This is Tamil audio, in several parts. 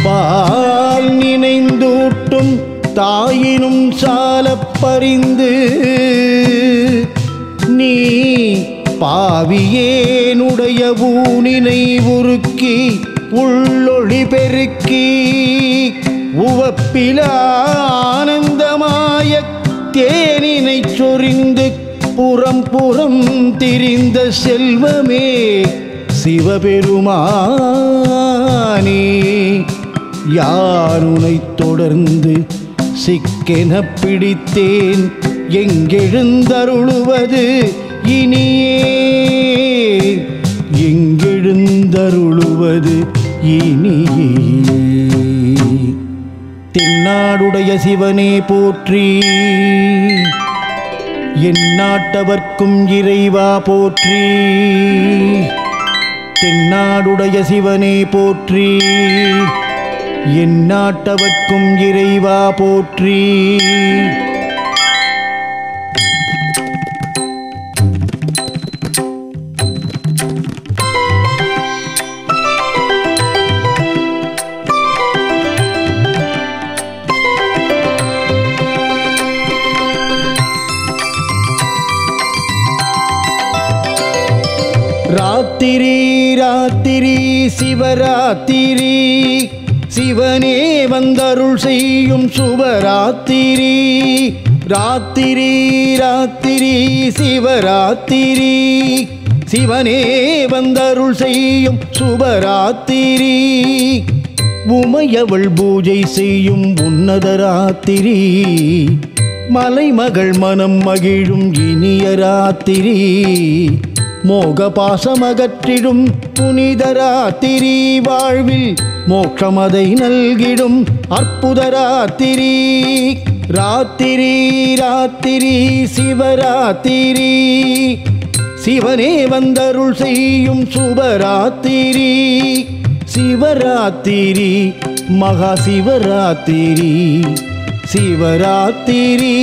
பால் நினைந்தூட்டும் தாயினும் சாலப் பரிந்து நீ பாவியேனுடைய ஊனினை உருக்கி உள்ளொளி பெருக்கி உவப்பில ஆனந்தமாய தேனினை சொரிந்து புறம் புறம் திரிந்த செல்வமே சிவபெருமானே யாருனை தொடர்ந்து சிக்கென பிடித்தேன் எங்கெழுந்தருளுவது இனியே எங்கெழுந்தருளுவது இனியே தென்னாடுடைய சிவனே போற்றி எந்நாட்டவர்க்கும் இறைவா போற்றி தென்னாடுடைய சிவனே போற்றி எந்நாட்டவர்க்கும் இறைவா போற்றி ராத்திரி ராத்திரி சிவராத்திரி சிவனே வந்தருள் செய்யும் சுபராத்திரி ராத்திரி ராத்திரி சிவராத்திரி சிவனே வந்தருள் செய்யும் சுபராத்திரி உமையவள் பூஜை செய்யும் உன்னத ராத்திரி மலைமகள் மனம் மகிழும் இனிய ராத்திரி மோகபாசமகற்றிடும் புனித ராத்திரி வாழ்வில் மோட்சமதை நல்கிடும் அற்புத ராத்திரி ராத்திரி ராத்திரி சிவராத்திரி சிவனே வந்தருள் செய்யும் சுபராத்திரி சிவராத்திரி மகா சிவராத்திரி சிவராத்திரி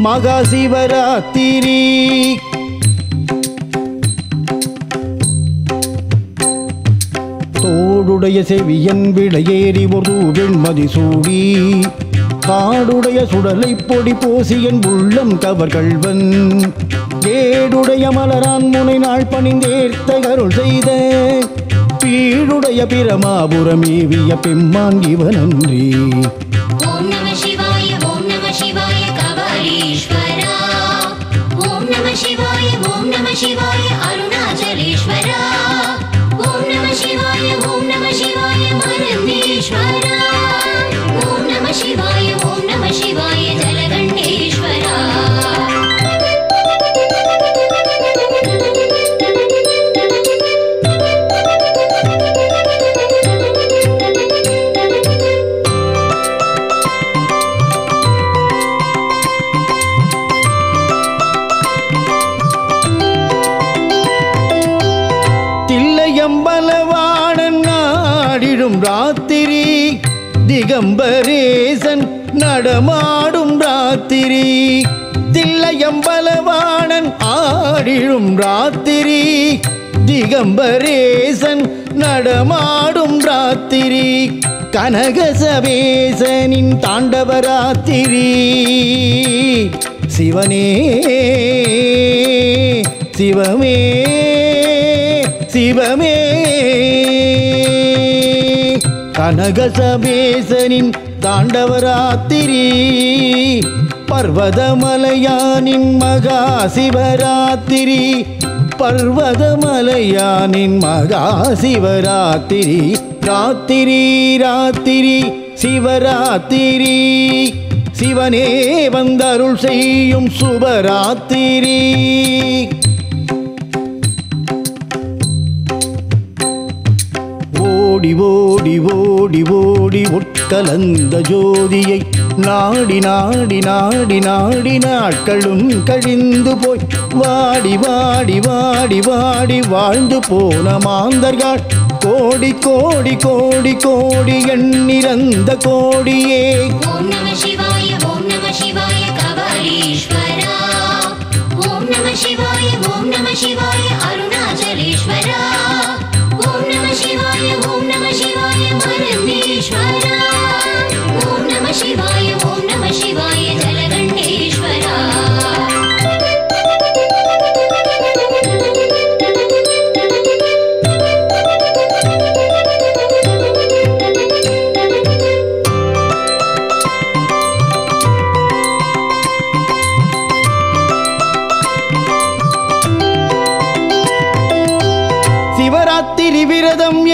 மகா சிவராத்திரி தோடுடைய செவியன் விளையேறி ஒரு வெண்மதி சூடி காடுடைய சுடலை பொடி போசியன் உள்ளம் கவர்கள்வன் ஏடுடைய மலரான் முனை நாள் பணிந்தேர்த்த அருள் செய்த பீடுடைய பிரமாபுரம் ஏவிய பெம்மான் இவனன்றி ஓம் நம சிவாய ஓம் நம சிவாய கபாலீஸ்வரா ஓம் நம சிவாய ஓம் நம சிவாய அருணாச்சலேஸ்வரா ஓம் நம சிவாய ஓம் நம சிவாய மருந்தீஸ்வரா ஓம் நம சிவாய ஓம் நம சிவாய ஜலகண்டேஸ்வரா தில்லையம்பலவாணன் நாடிடும் ராத்திரி திகம்பரேசன் நடமாடும் ராத்திரி தில்லையம்பலவாணன் ஆடிடும் ராத்திரி திகம்பரேசன் நடமாடும் ராத்திரி கனகசபேசனின் தாண்டவராத்திரி சிவனே சிவமே சிவமே கனகசபேசனின் தாண்டவராத்திரி பர்வதமலையானின் மகா சிவராத்திரி பர்வதமலையானின் மகா சிவராத்திரி ராத்திரி ராத்திரி சிவராத்திரி சிவனே வந்தருள் செய்யும் சுபராத்திரி ஓடி ஓடி ஓடி ஓடி உட்கலந்த ஜோதியை நாடி நாடி நாடி நாடி நாட்களும் கழிந்து போய் வாடி வாடி வாடி வாடி வாழ்ந்து போன மாந்தர்கள் கோடி கோடி கோடி கோடி எண்ணிறந்த கோடியே ஓம் நம சிவாய ஓம் நம சிவாய கபாலீஸ்வரா ஓம் நம சிவாய ஓம் நம சிவாய அருணாச்சலேஸ்வரா ஓம் நம சிவாய மருந்தீஸ்வரா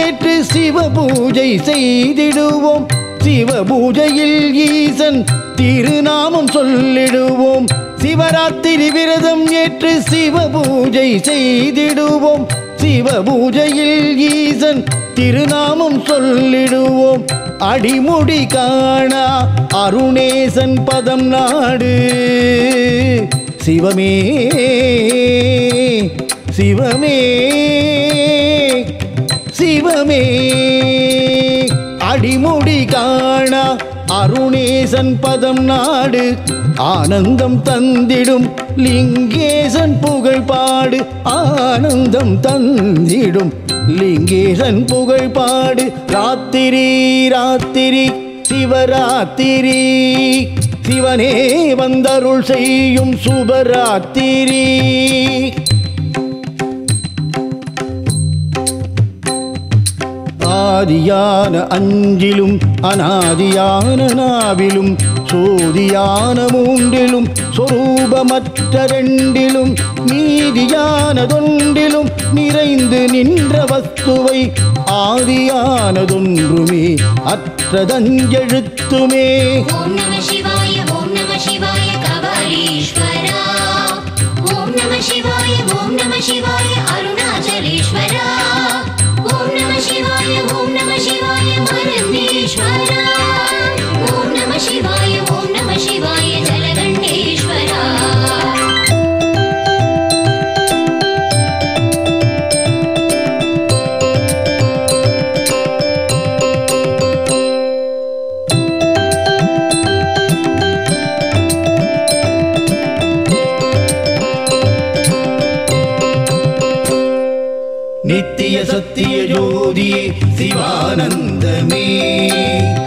ஏற்று சிவ பூஜை செய்திடுவோம். சிவ பூஜையில் ஈசன் திருநாமம் சொல்லிடுவோம். சிவராத்திரி விரதம் ஏற்று சிவ பூஜை செய்திடுவோம். சிவ பூஜையில் ஈசன் திருநாமம் சொல்லிடுவோம். அடிமுடி காணா அருணேசன் பதம் நாடு. சிவமே சிவமே சிவமே. அடிமுடி காணா அருணேசன் பதம் நாடு. ஆனந்தம் தந்திடும் லிங்கேசன் புகழ் பாடு. ஆனந்தம் தந்திடும் லிங்கேசன் புகழ் பாடு. ராத்திரி ராத்திரி சிவராத்திரி, சிவனே வந்தருள் செய்யும் சுபராத்திரி. ஆதியான அஞ்சிலும் அநாதியான நாவிலும் சோதியான மூன்றிலும் சொரூபமற்ற ரெண்டிலும் நீதியானதொன்றிலும் நிறைந்து நின்ற வஸ்துவை ஆதியானதொன்றுமே அற்றதஞ்செழுத்துமே. ஓம் நம சிவாய ஓம் நம சிவாய கபாலீஸ்வரா. ஓம் நம சிவாய ஓம் நம சிவாய அருணாச்சலேஸ்வரா. ஓம் நம சிவாய ஓம் நம சிவாய மருந்தீஸ்வரா. ஓம் நம சிவாய ஓம் நம சிவாய ஜலகண்டேஸ்வரா. நித்திய சத்திய ஜோதியே சிவானந்தமே.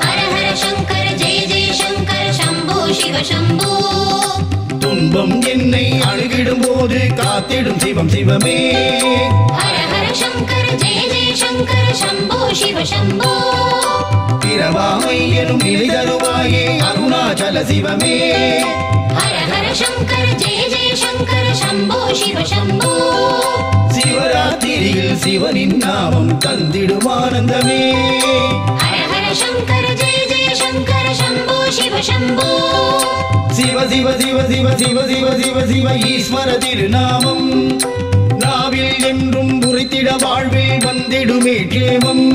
ஹர ஹர சங்கர ஜெய ஜெய சங்கர சம்போ சிவ சம்போ. துன்பம் என்னை அணுகிடும் போது காத்திடும் சிவம் சிவமே. ஹர ஹர சங்கர ஜெய ஜெய சங்கர சம்போ சிவ சம்போ. பிறவாமை எனும் நிலை தருவாயே அருணாச்சல சிவமே. ஹர ஹர சங்கர ஜெய ஜெய சங்கர சம்போ சிவ சம்போ. சிவராத்திரியில் சிவனின் நாமம் தந்திடும் ஆனந்தமே. ஹர ஹர சங்கர ஜெய ஜெய சங்கர சம்போ சிவ சம்போ. சிவ சிவ சிவ சிவ சிவ சிவ சிவ சிவ ஈஸ்வர திருநாமம் நாவில் என்றும் உரைத்திட வாழ்வில் வந்திடுமே கேமம்.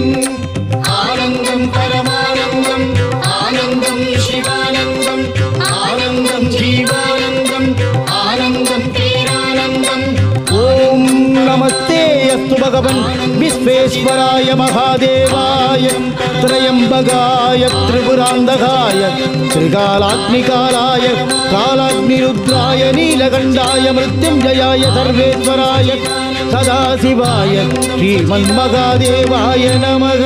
ஆனந்தம் பரமானந்தம் ஆனந்தம் சிவானந்தம் ஆனந்தம் ஜீவானந்தம் ஆனந்தம் பேரானந்தம். ஓம் நமஸ்தே அஸ்து பகவன் விஸ்வேஸ்வராய மகாதேவாய த்ரயம்பகாய திரிபுராந்தகாய திரிகாலாக்னிகாலாய காலாக்னிருத்ராய நீலகண்டாய மிருத்யுஞ்சயாய சர்வேஸ்வராய சதாசிவாய ஸ்ரீமன்மகாதேவாய நமக.